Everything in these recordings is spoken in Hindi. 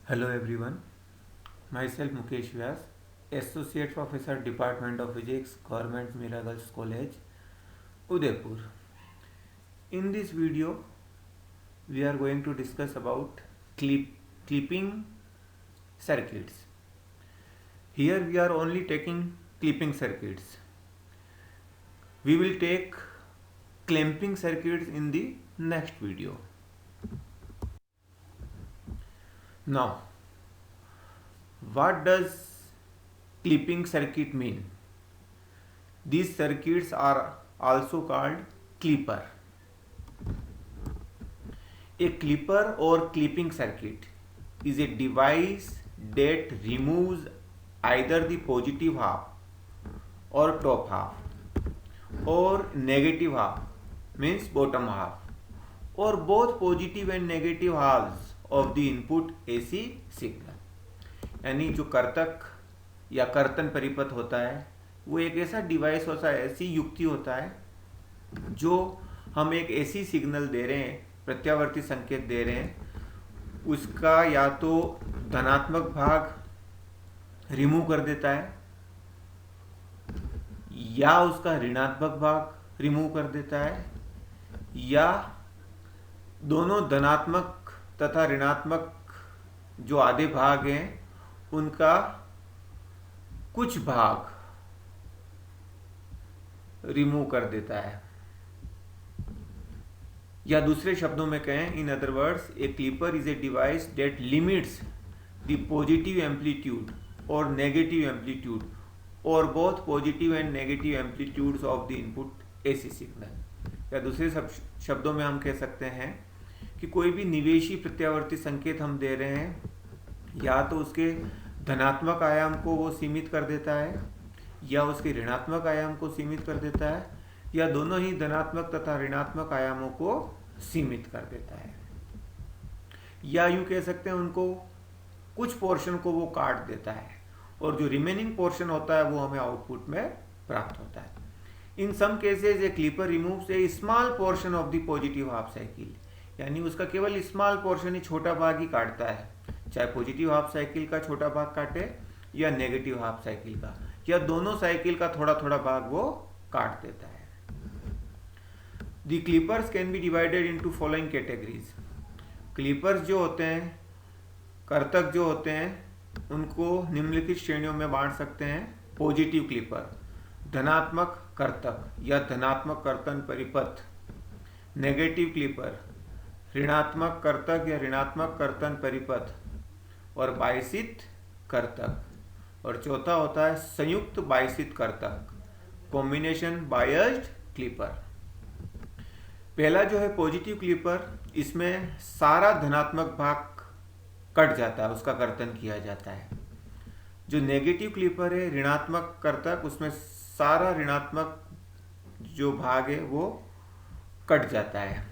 Hello everyone, myself Mukesh Vyas, Associate Professor Department of Physics, Government Mira Girls College, Udaipur. In this video, we are going to discuss about clipping circuits. Here we are only taking clipping circuits. We will take clamping circuits in the next video. Now, what does clipping circuit mean? These circuits are also called clipper. A clipper or clipping circuit is a device that removes either the positive half or top half or negative half means bottom half or both positive and negative halves of the input AC signal. यानी जो कर्तक या कर्तन परिपथ होता है वो एक ऐसा डिवाइस होता है, ऐसी युक्ति होता है जो हम एक ऐसी सिग्नल दे रहे हैं, प्रत्यावर्ती संकेत दे रहे हैं, उसका या तो धनात्मक भाग रिमूव कर देता है या उसका ऋणात्मक भाग रिमूव कर देता है या दोनों धनात्मक तथा ऋणात्मक जो आधे भाग हैं उनका कुछ भाग रिमूव कर देता है। या दूसरे शब्दों में कहें, in other words, A clipper is a device that limits the positive amplitude और नेगेटिव एम्पलीट्यूड और both positive and negative amplitudes of the input AC signal. या दूसरे शब्दों में हम कह सकते हैं कि कोई भी निवेशी प्रत्यावर्ती संकेत हम दे रहे हैं, या तो उसके धनात्मक आयाम को वो सीमित कर देता है या उसके ऋणात्मक आयाम को सीमित कर देता है या दोनों ही धनात्मक तथा ऋणात्मक आयामों को सीमित कर देता है, या यूं कह सकते हैं उनको कुछ पोर्शन को वो काट देता है और जो रिमेनिंग पोर्शन होता है वो हमें आउटपुट में प्राप्त होता है। In some cases a clipper removes a small portion of the positive half cycle, यानी उसका केवल स्मॉल पोर्शन ही, छोटा भाग ही काटता है, चाहे पॉजिटिव हाफ साइकिल का छोटा भाग काटे या नेगेटिव हाफ साइकिल का, या दोनों साइकिल का थोड़ा थोड़ा भाग वो काट देता है। The clippers can be divided into following categories. Clippers जो होते हैं, कर्तक जो होते हैं, उनको निम्नलिखित श्रेणियों में बांट सकते हैं। पॉजिटिव क्लिपर, धनात्मक कर्तक या धनात्मक कर्तन परिपथ। नेगेटिव क्लिपर, ऋणात्मक कर्तक या ऋणात्मक कर्तन परिपथ और बायसित कर्तक। और चौथा होता है संयुक्त बायसित कर्तक, कॉम्बिनेशन बायस्ड क्लिपर। पहला जो है पॉजिटिव क्लिपर, इसमें सारा धनात्मक भाग कट जाता है, उसका कर्तन किया जाता है। जो नेगेटिव क्लिपर है, ऋणात्मक कर्तक, उसमें सारा ऋणात्मक जो भाग है वो कट जाता है।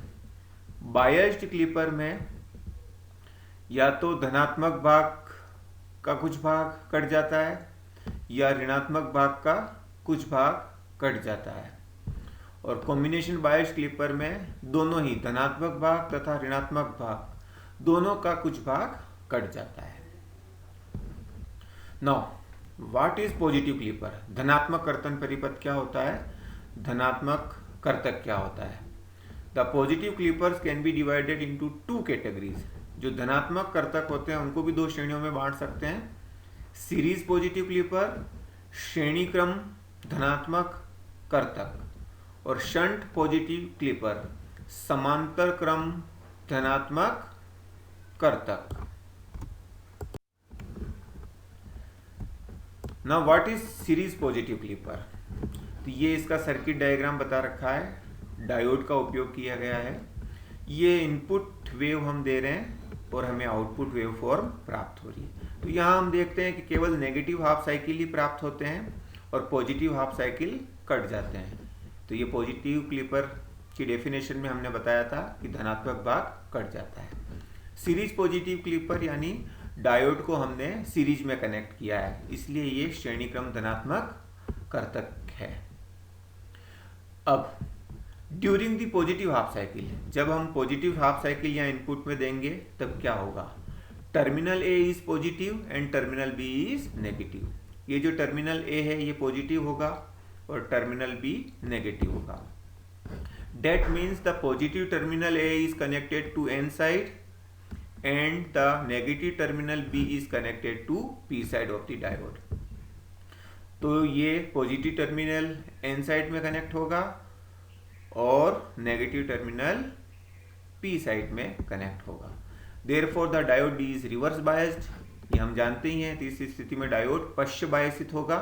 बायस्ड क्लिपर में या तो धनात्मक भाग का कुछ भाग कट जाता है या ऋणात्मक भाग का कुछ भाग कट जाता है। और कॉम्बिनेशन बायस्ड क्लिपर में दोनों ही धनात्मक भाग तथा ऋणात्मक भाग दोनों का कुछ भाग कट जाता है। Now what is positive clipper? धनात्मक कर्तन परिपथ क्या होता है, धनात्मक कर्तक क्या होता है? The positive Clippers can be divided into two categories. जो धनात्मक कर्तक होते हैं उनको भी दो श्रेणियों में बांट सकते हैं। सीरीज पॉजिटिव क्लिपर, श्रेणी क्रम धनात्मक कर्तक, और शंट पॉजिटिव क्लिपर, समांतर क्रम धनात्मक कर्तक। Now what is series positive clipper? तो ये इसका सर्किट डायग्राम बता रखा है, डायोड का उपयोग किया गया है। ये इनपुट वेव हम दे रहे हैं और हमें आउटपुट वेव फॉर्म प्राप्त हो रही है। तो यहाँ हम देखते हैं कि केवल नेगेटिव हाफ साइकिल ही प्राप्त होते हैं और पॉजिटिव हाफ साइकिल कट जाते हैं। तो ये पॉजिटिव क्लिपर की डेफिनेशन में हमने बताया था कि धनात्मक भाग कट जाता है। सीरीज पॉजिटिव क्लिपर यानी डायोड को हमने सीरीज में कनेक्ट किया है, इसलिए ये श्रेणी क्रम धनात्मक कर्तक है। अब during the positive half cycle, जब हम पॉजिटिव हाफ साइकिल या इनपुट में देंगे तब क्या होगा? Terminal A is positive and terminal B is negative. ये जो टर्मिनल ए है ये पॉजिटिव होगा और टर्मिनल बी नेगेटिव होगा। That means the positive terminal A is connected to N side and the negative terminal B is connected to P side of the diode. तो ये पॉजिटिव टर्मिनल N साइड में कनेक्ट होगा और नेगेटिव टर्मिनल P साइड में कनेक्ट होगा। Therefore the diode D is reverse biased, ये हम जानते ही हैं। तीसरी स्थिति में डायोड पश्च बायसित होगा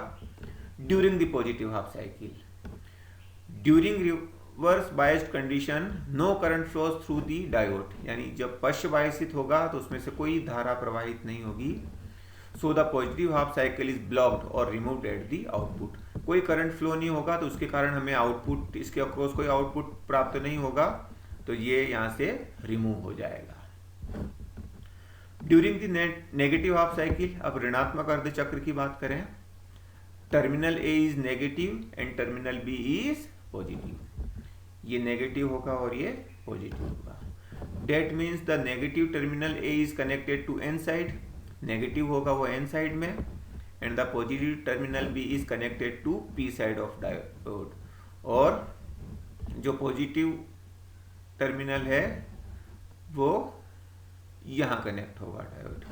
during the positive half cycle. During reverse biased condition no current flows through the diode, यानी जब पश्च बायसित होगा तो उसमें से कोई धारा प्रवाहित नहीं होगी। So the positive half cycle is blocked और रिमूव्ड एट दी आउटपुट। कोई करंट फ्लो नहीं होगा तो उसके कारण हमें आउटपुट, इसके अक्रॉस कोई आउटपुट प्राप्त नहीं होगा, तो ये यहाँ से रिमूव हो जाएगा। During the negative half cycle, अब ऋणात्मक अर्ध चक्र की बात करें, terminal A is negative and terminal B is positive. ये नेगेटिव होगा और ये पॉजिटिव होगा। That means the negative terminal A is connected to N side, negative होगा वो एन साइड में, and the positive terminal B is connected to P side of diode. और जो पॉजिटिव टर्मिनल है वो यहाँ कनेक्ट होगा diode.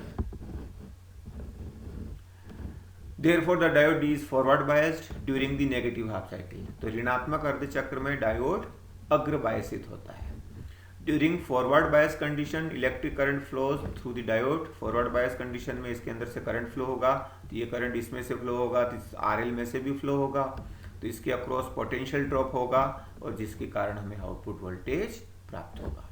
Therefore the diode D is forward biased during the negative half cycle। तो ऋणात्मक अर्धचक्र में डायोड अग्र बायसित होता है। During forward bias condition electric current flows through the diode. Forward bias condition में इसके अंदर से करंट फ्लो होगा, तो ये करंट इसमें से फ्लो होगा, तो आरएल में से भी फ्लो होगा, तो इसके अक्रॉस पोटेंशियल ड्रॉप होगा और जिसके कारण हमें आउटपुट वोल्टेज प्राप्त होगा।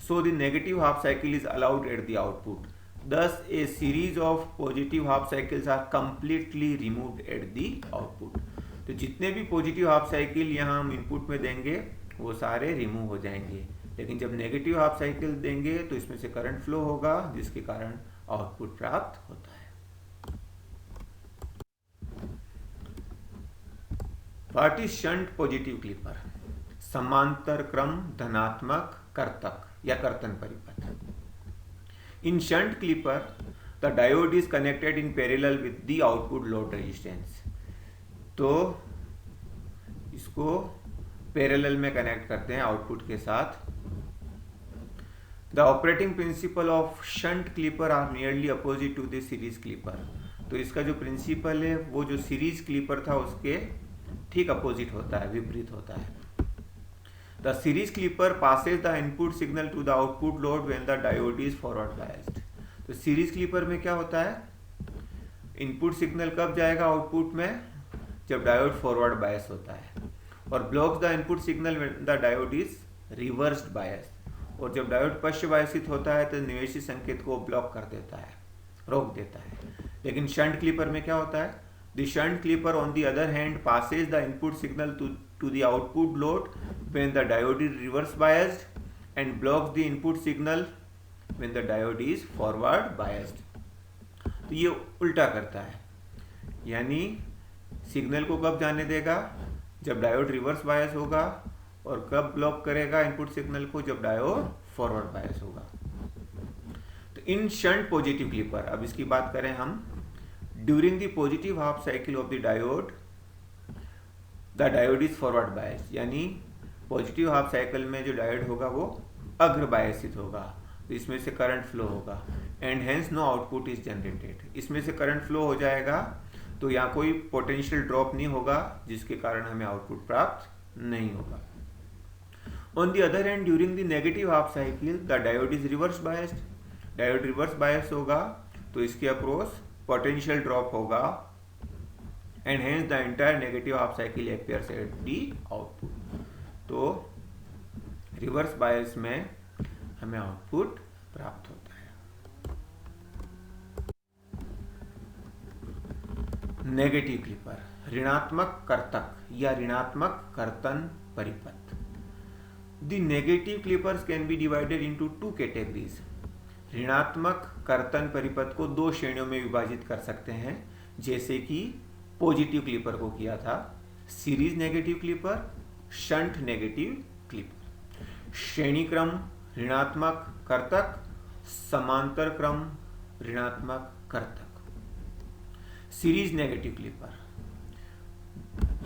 So the negative half cycle is allowed at the output. Thus, a series of positive half cycles are completely removed at the output। तो जितने भी पॉजिटिव हाफ साइकिल यहाँ हम इनपुट में देंगे वो सारे रिमूव हो जाएंगे, लेकिन जब नेगेटिव हाफ साइकिल देंगे तो इसमें से करंट फ्लो होगा जिसके कारण आउटपुट प्राप्त होता है। What is shunt positive clipper? समांतर क्रम धनात्मक कर्तक या कर्तन परिपथ। In shunt clipper, the diode is connected in parallel with the output load resistance। तो इसको पैरेलल में कनेक्ट करते हैं आउटपुट के साथ। The operating principle of shunt clipper are nearly opposite to the series clipper। तो इसका जो प्रिंसिपल है वो जो सीरीज क्लिपर था उसके ठीक अपोजिट होता है, विपरीत होता है। The series clipper passes the input signal to the output load when the diode is forward biased। तो सीरीज क्लिपर में क्या होता है, इनपुट सिग्नल कब जाएगा आउटपुट में, जब डायोड फॉरवर्ड बायस होता है, और blocks the input signal when the diode is reversed biased। और जब डायोड पश्च बायसित होता है तो निवेशी संकेत को ब्लॉक कर देता है, रोक देता है। लेकिन शंट क्लिपर में क्या होता है, the shunt clipper on the other hand passes the input signal to the output load when the diode is reverse biased and blocks the input signal when the diode is forward biased। तो ये उल्टा करता है, यानी सिग्नल को कब जाने देगा, जब डायोड रिवर्स बायस होगा, और कब ब्लॉक करेगा इनपुट सिग्नल को, जब डायोड फॉरवर्ड बायस होगा। तो इन शंट पॉजिटिव क्लिपर, अब इसकी बात करें हम, during the positive half cycle of the diode the diode is forward bias, यानी पॉजिटिव हाफ साइकिल में जो डायोड होगा वो अग्र बायसित होगा, तो इसमें से करंट फ्लो होगा, and hence no output is generated. इसमें से करंट फ्लो हो जाएगा तो यहाँ कोई पोटेंशियल ड्रॉप नहीं होगा जिसके कारण हमें आउटपुट प्राप्त नहीं होगा। On the other hand during the negative half cycle the diode is reverse biased. Diode reverse bias होगा तो इसके अक्रॉस पोटेंशियल ड्रॉप होगा, and hence the entire negative half cycle appears at the output। तो रिवर्स बायस में हमें आउटपुट प्राप्त होता है। नेगेटिव क्लिपर, ऋणात्मक कर्तक या ऋणात्मक कर्तन परिपथ। The negative Clippers can be divided into two categories. ऋणात्मक कर्तन परिपथ को दो श्रेणियों में विभाजित कर सकते हैं, जैसे कि पॉजिटिव क्लिपर को किया था, series negative clipper, shunt negative clipper. श्रेणी क्रम ऋणात्मक कर्तक, समांतर क्रम ऋणात्मक कर्तक। सीरीज नेगेटिव क्लिपर,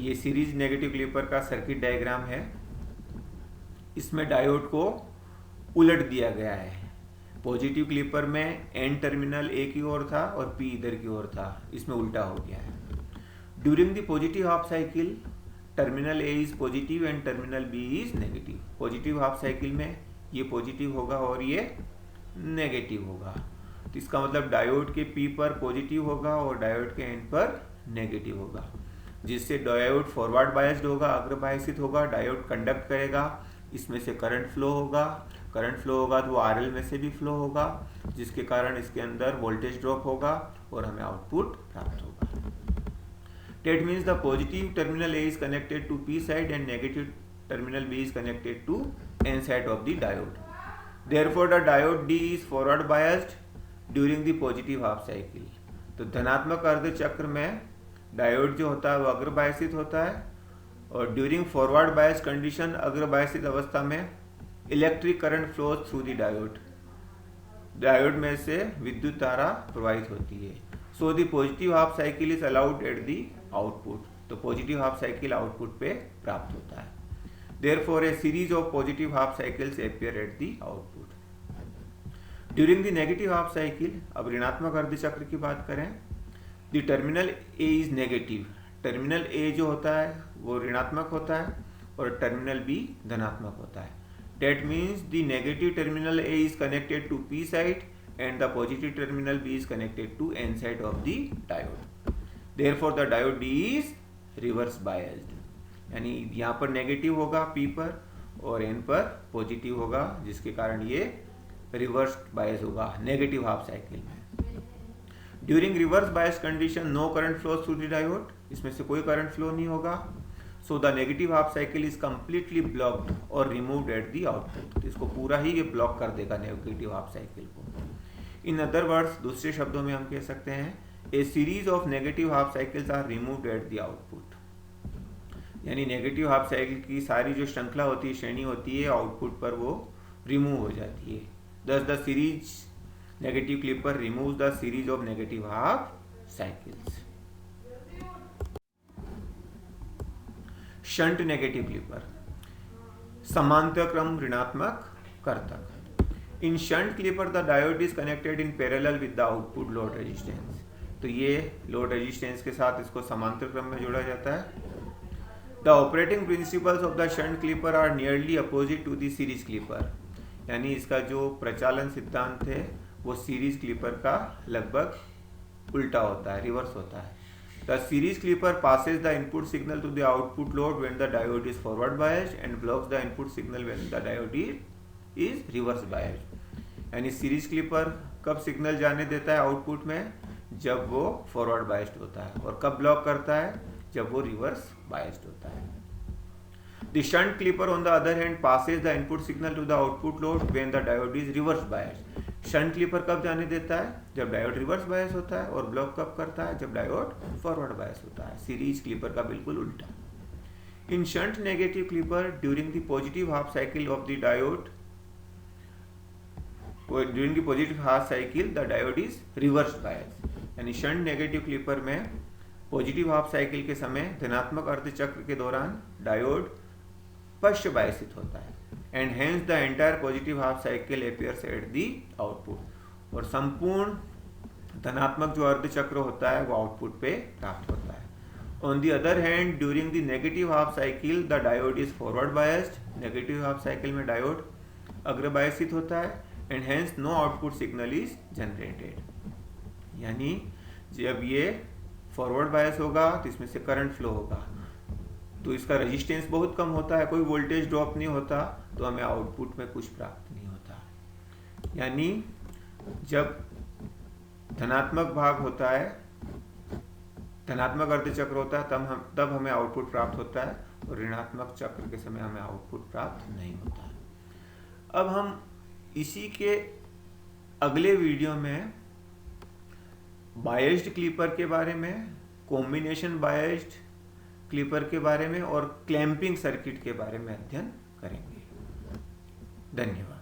ये सीरीज नेगेटिव क्लिपर का सर्किट डायग्राम है। इसमें डायोड को उलट दिया गया है। पॉजिटिव क्लिपर में एन टर्मिनल ए की ओर था और पी इधर की ओर था, इसमें उल्टा हो गया है। During the positive half cycle terminal A is positive and terminal B is negative. Positive half cycle में ये पॉजिटिव होगा और ये नेगेटिव होगा, तो इसका मतलब डायोड के पी पर पॉजिटिव होगा और डायोड के एन पर नेगेटिव होगा, जिससे डायोड फॉरवर्ड बायस्ड होगा, अग्रबायसित होगा। डायोड कंडक्ट करेगा, इसमें से करंट फ्लो होगा। करंट फ्लो होगा तो वो आरएल में से भी फ्लो होगा, जिसके कारण इसके अंदर वोल्टेज ड्रॉप होगा और हमें आउटपुट प्राप्त होगा। That means the positive terminal A is connected to P side and negative terminal B is connected to N side of the diode. Therefore, the diode D is forward biased during the positive half cycle. तो धनात्मक अर्ध चक्र में डायोड जो होता है वो अग्रबायसित होता है और ड्यूरिंग फॉरवर्ड बायस कंडीशन अग्रबायसित अवस्था में electric current flows through the diode. Diode में से विद्युत धारा प्रवाहित होती है। So the positive half cycle is allowed at the output, तो पॉजिटिव हाफ साइकिल आउटपुट पे प्राप्त होता है। Therefore A series of positive half cycles appear eight the output. During the negative half cycle, अब ऋणात्मक अर्ध चक्र की बात करें, the terminal A is negative. Terminal ए जो होता है वो ऋणात्मक होता है और टर्मिनल बी धनात्मक होता है। That means the negative terminal A is connected to P side and the positive terminal B is connected to N side of the diode. Therefore, the diode D is reverse biased. यानी यहाँ पर नेगेटिव होगा P पर और N पर पॉजिटिव होगा, जिसके कारण ये रिवर्स बायस होगा नेगेटिव हाफ साइकिल में। During reverse bias condition no current flow through the diode, इसमें से कोई करंट फ्लो नहीं होगा। So the negative half cycle is completely blocked और रिमूव्ड एट द आउटपुट। इसको पूरा ही ये ब्लॉक कर देगा नेगेटिव हाफ साइकिल को। इन अदर वर्ड्स, दूसरे शब्दों में हम कह सकते हैं a series of negative half cycles are removed at the output. यानी नेगेटिव हाफ साइकिल की सारी जो श्रृंखला होती है, श्रेणी होती है, आउटपुट पर वो रिमूव हो जाती है। Thus the series negative clipper removes the series of negative half cycles. Shunt negative clipper, समांतर क्रम ऋणात्मक कर्तक। In shunt clipper the diode is connected in parallel with the output load resistance. तो ये लोड रेजिस्टेंस के साथ इसको समांतर क्रम में जोड़ा जाता है। The operating principles of the shunt clipper are nearly opposite to the series clipper. यानी इसका जो प्रचालन सिद्धांत है वो सीरीज क्लिपर का लगभग उल्टा होता है, रिवर्स होता है। The series clipper passes the input signal to the output load when the diode is forward biased and blocks the input signal when the diode is reverse biased. यानी सीरीज क्लिपर कब सिग्नल जाने देता है आउटपुट में, जब वो फॉरवर्ड बायस्ड होता है, और कब ब्लॉक करता है, जब वो रिवर्स बायस्ड होता है। The shunt clipper on the other hand passes the input signal to the output load when the diode is reverse biased. Shunt clipper कब जाने देता है, जब डायोड रिवर्स बायस होता है, और ब्लॉक कब करता है, जब डायोड फॉरवर्ड बायस होता है। सीरीज क्लिपर का बिल्कुल उल्टा। In shunt negative clipper during the positive half cycle of the diode, during the positive half cycle the diode is reverse bias. यानी शंट नेगेटिव क्लिपर में पॉजिटिव हाफ साइकिल के समय धनात्मक अर्ध चक्र के दौरान डायोड पश्च बायसित होता है and hence the entire positive half cycle appears at the output। और संपूर्ण धनात्मक जो अर्ध चक्र होता है वो आउटपुट पे प्राप्त होता है। On the other hand, during the negative half cycle the diode is forward biased। Negative half cycle में डायोड अग्रबायसित होता है and hence no output signal is generated। यानी जब ये फॉरवर्ड बायस होगा तो इसमें से करंट फ्लो होगा, तो इसका रेजिस्टेंस बहुत कम होता है, कोई वोल्टेज ड्रॉप नहीं होता, तो हमें आउटपुट में कुछ प्राप्त नहीं होता। यानी जब धनात्मक भाग होता है, धनात्मक अर्ध चक्र होता है, तब हमें आउटपुट प्राप्त होता है, और ऋणात्मक चक्र के समय हमें आउटपुट प्राप्त नहीं होता। अब हम इसी के अगले वीडियो में बायस्ड क्लिपर के बारे में, कॉम्बिनेशन बायस्ड क्लिपर के बारे में और क्लैंपिंग सर्किट के बारे में अध्ययन करेंगे। धन्यवाद।